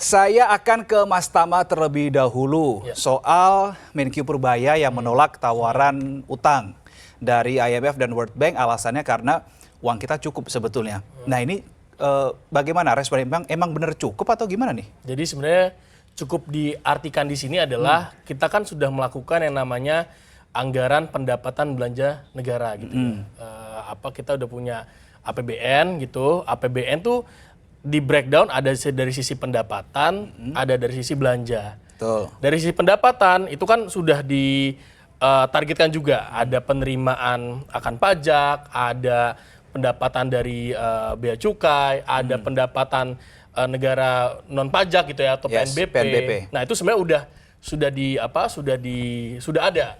Saya akan ke Mas Tama terlebih dahulu soal Menkyu Purbaya yang menolak tawaran utang dari IMF dan World Bank, alasannya karena uang kita cukup sebetulnya. Nah ini bagaimana respon, emang benar cukup atau gimana nih? Jadi sebenarnya cukup diartikan di sini adalah kita kan sudah melakukan yang namanya anggaran pendapatan belanja negara gitu. Kita udah punya APBN gitu. APBN tuh di breakdown ada dari sisi pendapatan, ada dari sisi belanja. Betul. Dari sisi pendapatan itu kan sudah ditargetkan juga, ada penerimaan akan pajak, ada pendapatan dari bea cukai, ada pendapatan negara non pajak gitu ya, atau PNBP. Nah itu sebenarnya sudah ada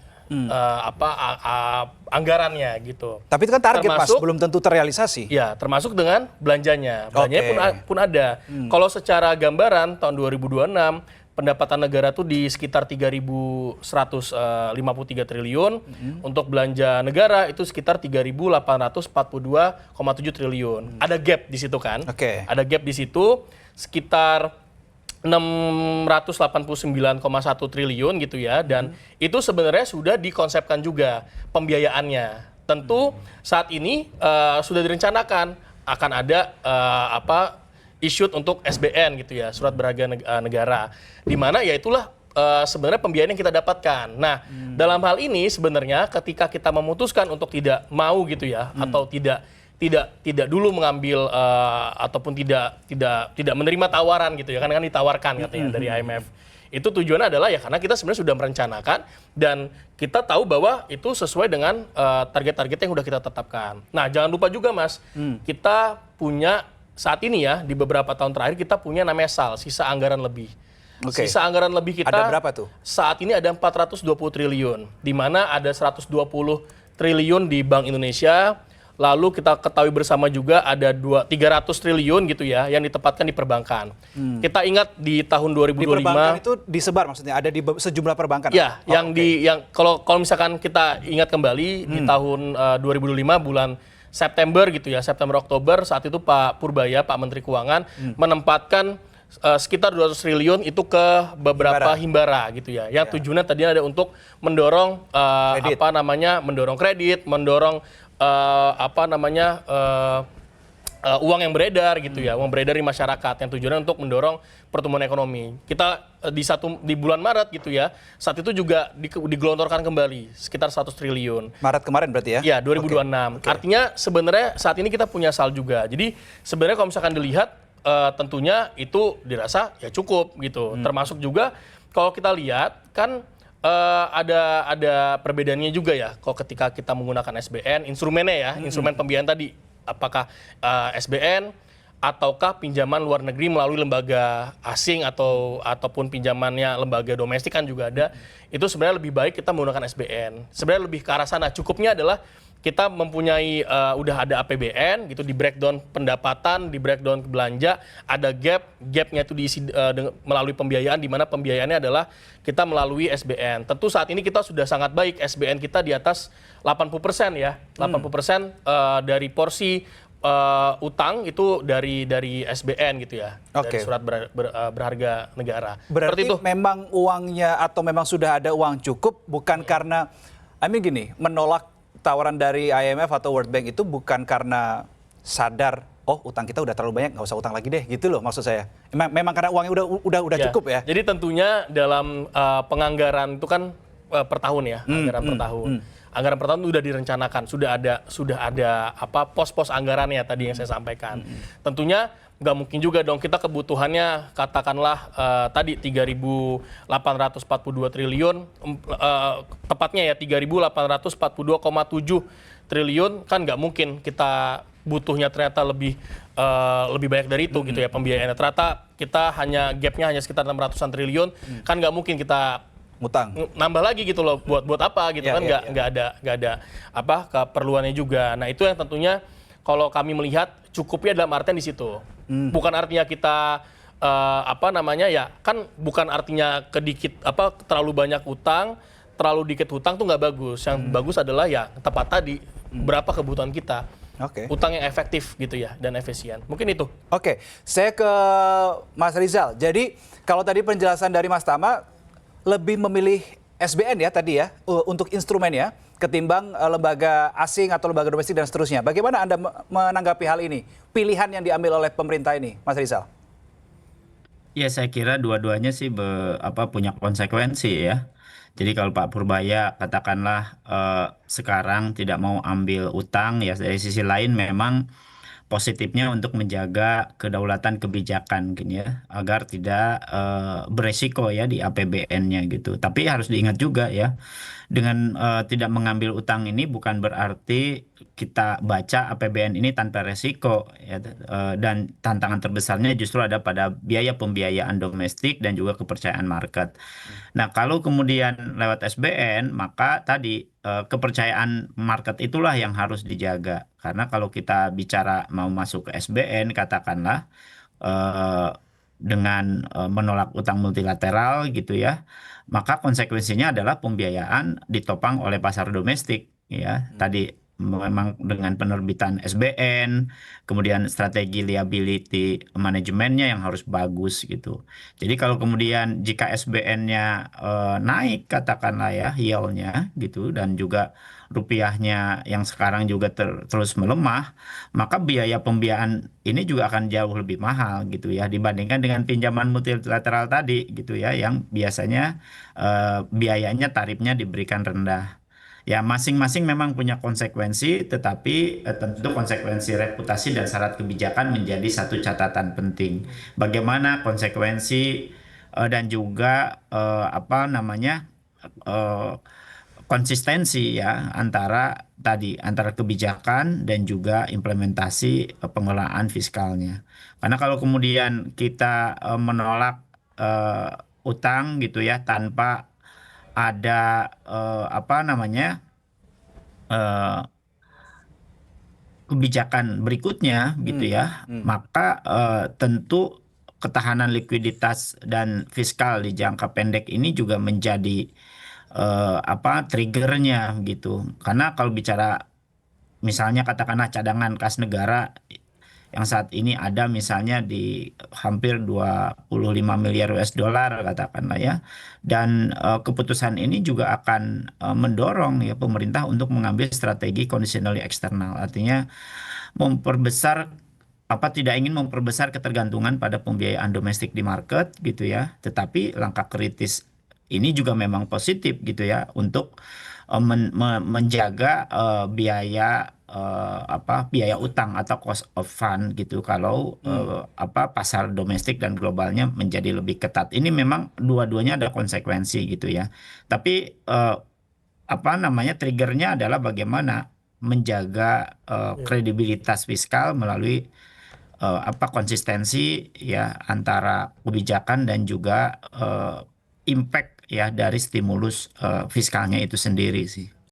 anggarannya gitu. Tapi itu kan target, Mas, belum tentu terrealisasi. Ya, termasuk dengan belanjanya. Belanjanya pun ada. Kalau secara gambaran tahun 2026 pendapatan negara tuh di sekitar 3.153 triliun. Untuk belanja negara itu sekitar 3.842,7 triliun. Ada gap di situ kan? Ada gap di situ sekitar 689,1 triliun gitu ya, dan itu sebenarnya sudah dikonsepkan juga pembiayaannya. Tentu saat ini sudah direncanakan akan ada issued untuk SBN gitu ya, surat berharga negara, di mana ya itulah sebenarnya pembiayaan yang kita dapatkan. Nah, dalam hal ini sebenarnya ketika kita memutuskan untuk tidak mau gitu ya, atau tidak dulu mengambil ataupun tidak menerima tawaran gitu ya, kan ditawarkan katanya dari IMF. Itu tujuannya adalah ya karena kita sebenarnya sudah merencanakan dan kita tahu bahwa itu sesuai dengan target-target yang sudah kita tetapkan. Nah, jangan lupa juga, Mas, kita punya saat ini ya, di beberapa tahun terakhir kita punya namanya SAL, sisa anggaran lebih. Sisa anggaran lebih kita ada berapa tuh? Saat ini ada 420 triliun, di mana ada 120 triliun di Bank Indonesia. Lalu kita ketahui bersama juga ada 300 triliun gitu ya yang ditempatkan di perbankan. Kita ingat di tahun 2025. Di perbankan itu disebar maksudnya, ada di sejumlah perbankan? Ya, kalau misalkan kita ingat kembali di tahun 2025 bulan September gitu ya, September Oktober, saat itu Pak Purbaya, Pak Menteri Keuangan menempatkan sekitar 200 triliun itu ke beberapa himbara gitu ya. Yang tujuannya tadinya ada untuk mendorong mendorong kredit, mendorong uang yang beredar gitu ya, uang beredar di masyarakat yang tujuannya untuk mendorong pertumbuhan ekonomi. Kita di bulan Maret gitu ya, saat itu juga digelontorkan kembali sekitar 100 triliun. Maret kemarin berarti ya? Ya, 2026. Artinya sebenarnya saat ini kita punya SAL juga. Jadi sebenarnya kalau misalkan dilihat tentunya itu dirasa ya cukup gitu. Termasuk juga kalau kita lihat kan ada perbedaannya juga ya. Kalau ketika kita menggunakan SBN, instrumennya ya, instrumen pembiayaan tadi, apakah SBN ataukah pinjaman luar negeri melalui lembaga asing ataupun pinjamannya lembaga domestik kan juga ada. Itu sebenarnya lebih baik kita menggunakan SBN. Sebenarnya lebih ke arah sana. Cukupnya adalah kita mempunyai udah ada APBN gitu, di breakdown pendapatan, di breakdown belanja, ada gapnya itu diisi melalui pembiayaan, di mana pembiayaannya adalah kita melalui SBN. Tentu saat ini kita sudah sangat baik, SBN kita di atas 80% ya, 80% dari porsi utang itu dari SBN gitu ya, dari surat berharga negara. Berarti itu memang uangnya atau memang sudah ada uang cukup, bukan karena, gini, menolak tawaran dari IMF atau World Bank itu bukan karena sadar, oh utang kita udah terlalu banyak, nggak usah utang lagi deh, gitu loh maksud saya. Memang karena uangnya udah cukup ya. Jadi tentunya dalam penganggaran itu kan per tahun ya, anggaran per tahun. Anggaran per tahun sudah direncanakan, sudah ada pos-pos anggarannya tadi yang saya sampaikan. Tentunya nggak mungkin juga dong kita kebutuhannya katakanlah tadi 3.842 triliun, tepatnya ya 3.842,7 triliun, kan nggak mungkin kita butuhnya ternyata lebih banyak dari itu gitu ya pembiayaannya. Ternyata kita gapnya hanya sekitar 600-an triliun, kan nggak mungkin kita utang nambah lagi gitu loh, buat apa gitu, nggak ada keperluannya juga. Nah itu yang tentunya kalau kami melihat cukupnya dalam artian di situ. Bukan artinya kita bukan artinya terlalu banyak utang, terlalu dikit hutang tuh nggak bagus. Yang bagus adalah ya tepat tadi berapa kebutuhan kita. Oke. utang yang efektif gitu ya dan efisien. Mungkin itu. Oke, saya ke Mas Rizal. Jadi kalau tadi penjelasan dari Mas Tama lebih memilih SBN ya tadi ya untuk instrumennya ketimbang lembaga asing atau lembaga domestik dan seterusnya. Bagaimana Anda menanggapi hal ini? Pilihan yang diambil oleh pemerintah ini, Mas Rizal? Ya, saya kira dua-duanya sih punya konsekuensi ya. Jadi kalau Pak Purbaya katakanlah sekarang tidak mau ambil utang, ya dari sisi lain memang positifnya untuk menjaga kedaulatan kebijakan gitu ya, agar tidak beresiko ya di APBN-nya gitu. Tapi harus diingat juga ya, dengan tidak mengambil utang ini bukan berarti kita baca APBN ini tanpa resiko ya, dan tantangan terbesarnya justru ada pada biaya pembiayaan domestik dan juga kepercayaan market. Nah, kalau kemudian lewat SBN, maka tadi kepercayaan market itulah yang harus dijaga. Karena kalau kita bicara mau masuk ke SBN, katakanlah eh, dengan menolak utang multilateral gitu ya, maka konsekuensinya adalah pembiayaan ditopang oleh pasar domestik ya. Tadi memang dengan penerbitan SBN, kemudian strategi liability manajemennya yang harus bagus gitu. Jadi kalau kemudian jika SBN-nya naik katakanlah ya yield-nya gitu, dan juga rupiahnya yang sekarang juga terus melemah, maka biaya pembiayaan ini juga akan jauh lebih mahal gitu ya dibandingkan dengan pinjaman multilateral tadi gitu ya, yang biasanya biayanya tarifnya diberikan rendah. Ya, masing-masing memang punya konsekuensi, tetapi tentu konsekuensi reputasi dan syarat kebijakan menjadi satu catatan penting. Bagaimana konsekuensi dan juga eh, konsistensi ya antara kebijakan dan juga implementasi pengelolaan fiskalnya. Karena kalau kemudian kita menolak eh, utang gitu ya tanpa ada eh, kebijakan berikutnya gitu ya, maka tentu ketahanan likuiditas dan fiskal di jangka pendek ini juga menjadi triggernya gitu. Karena kalau bicara misalnya katakanlah cadangan kas negara yang saat ini ada misalnya di hampir 25 miliar US dollar katakanlah ya. Dan keputusan ini juga akan mendorong ya pemerintah untuk mengambil strategi conditionally eksternal. Artinya memperbesar tidak ingin memperbesar ketergantungan pada pembiayaan domestik di market gitu ya. Tetapi langkah kritis ini juga memang positif gitu ya untuk menjaga biaya utang atau cost of fund gitu kalau pasar domestik dan globalnya menjadi lebih ketat. Ini memang dua-duanya ada konsekuensi gitu ya. Tapi triggernya adalah bagaimana menjaga kredibilitas fiskal melalui konsistensi ya antara kebijakan dan juga impact ya dari stimulus fiskalnya itu sendiri sih.